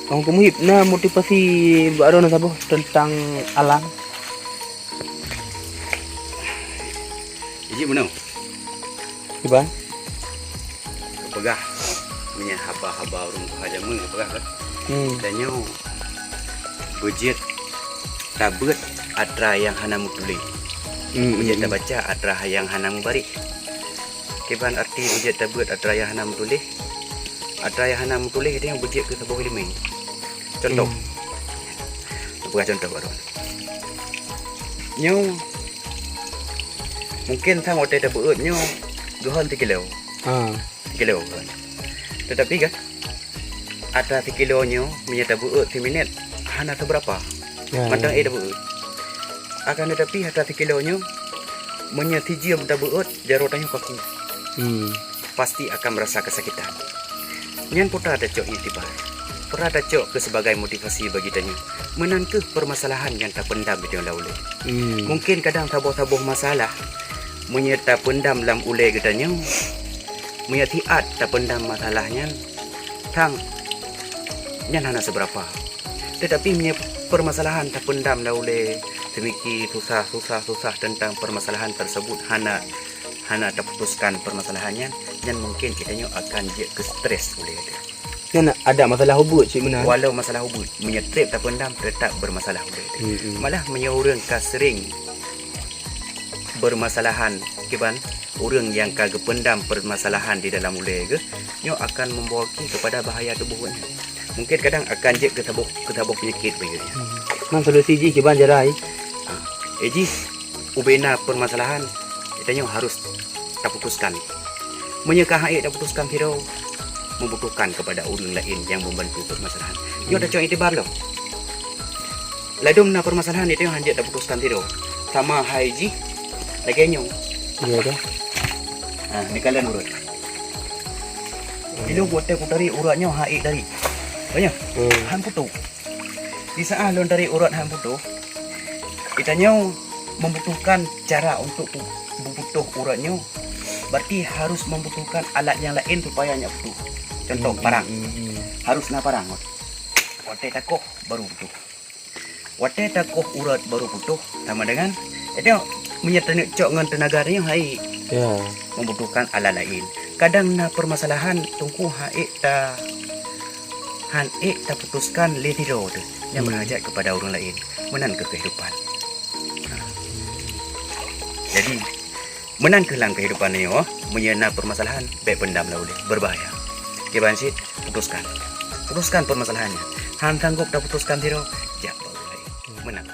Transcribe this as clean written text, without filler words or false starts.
Ang kumuhip na motivasi baru na sabo tentang alam. Iji mana? Diba? Pegah. Punya haba-haba urung haja mung pegah kan. Danyo budget tabut atra yang hana mutuli. Budget baca atra yang hana mubari. Keban arti budget tabut atra yang hana mutuli. Atra yang hana mutuli itu yang budget ke sebuah liming. Contoh. Bukan contoh baru. Nyo mungkin sang hotel tabut nyo 2 kilo. 3 kilo kan. Tetapi kan ada 3 kilo nyo menyata buat 3 minit hana seberapa. Mantang tabut. Akan tetapi ada 3 kilo nyo menyati jam tabut jarotannya kaku. Pasti akan merasa kesakitan. Nyan putra ada cok itibar. Pernah ada cok ke sebagai motivasi bagi tanya menangkeh permasalahan yang tak pendam di dalam ule. Mungkin kadang tabuh-tabuh masalah menyerta pendam dalam ule katanya menyatiat tak pendam masalahnya tang nyan hana seberapa. Tetapi permasalahan tak pendam dalam ule semiki susah tentang permasalahan tersebut hana tak putuskan permasalahannya dan mungkin kitanya akan je ke stres ule dia. Kan ada masalah hubut cik Menan. Walau masalah hubut menyetrip tak pendam tetap bermasalah ule dia. Malah menyorang ka sering bermasalahan kiban orang yang kagak pendam permasalahan di dalam ule ke nyo akan membawa kepada bahaya tubuhnya. Mungkin kadang akan je ke tabuh penyakit begitu. Mang solusi ji kiban jarai. Eji ubena permasalahan kitanya harus tak putuskan. Menyekah tak putuskan tidak membutuhkan kepada orang lain yang membantu permasalahan. Nyo dah cakap itibar loh. Ladum na permasalahan itu yang hanjak tak putuskan tidak. Sama haiji lagi nyo. Iya dah. Ni kalian urut. Bila buat aku dari uratnya haik dari. Banyak. Han putu. Di saat lon dari urat han putu, kitanya membutuhkan cara untuk membutuh uratnya. Berarti harus membutuhkan alat yang lain supaya nya putu. Contoh parang. Harus na parang. Wate takoh baru putu. Wate takoh urat baru putu. Sama dengan itu menyertai cok dengan tenaganya haik. Ya. Membutuhkan alat lain. Kadang na permasalahan tungku haik tak putuskan letiro tu yang berhajat kepada orang lain menan ke kehidupan. Jadi menan ke lang kehidupan ni menyena permasalahan baik pendam lah boleh berbahaya. Kiban sit putuskan permasalahannya. Han sanggup tak putuskan tiro, jak baru lain menang.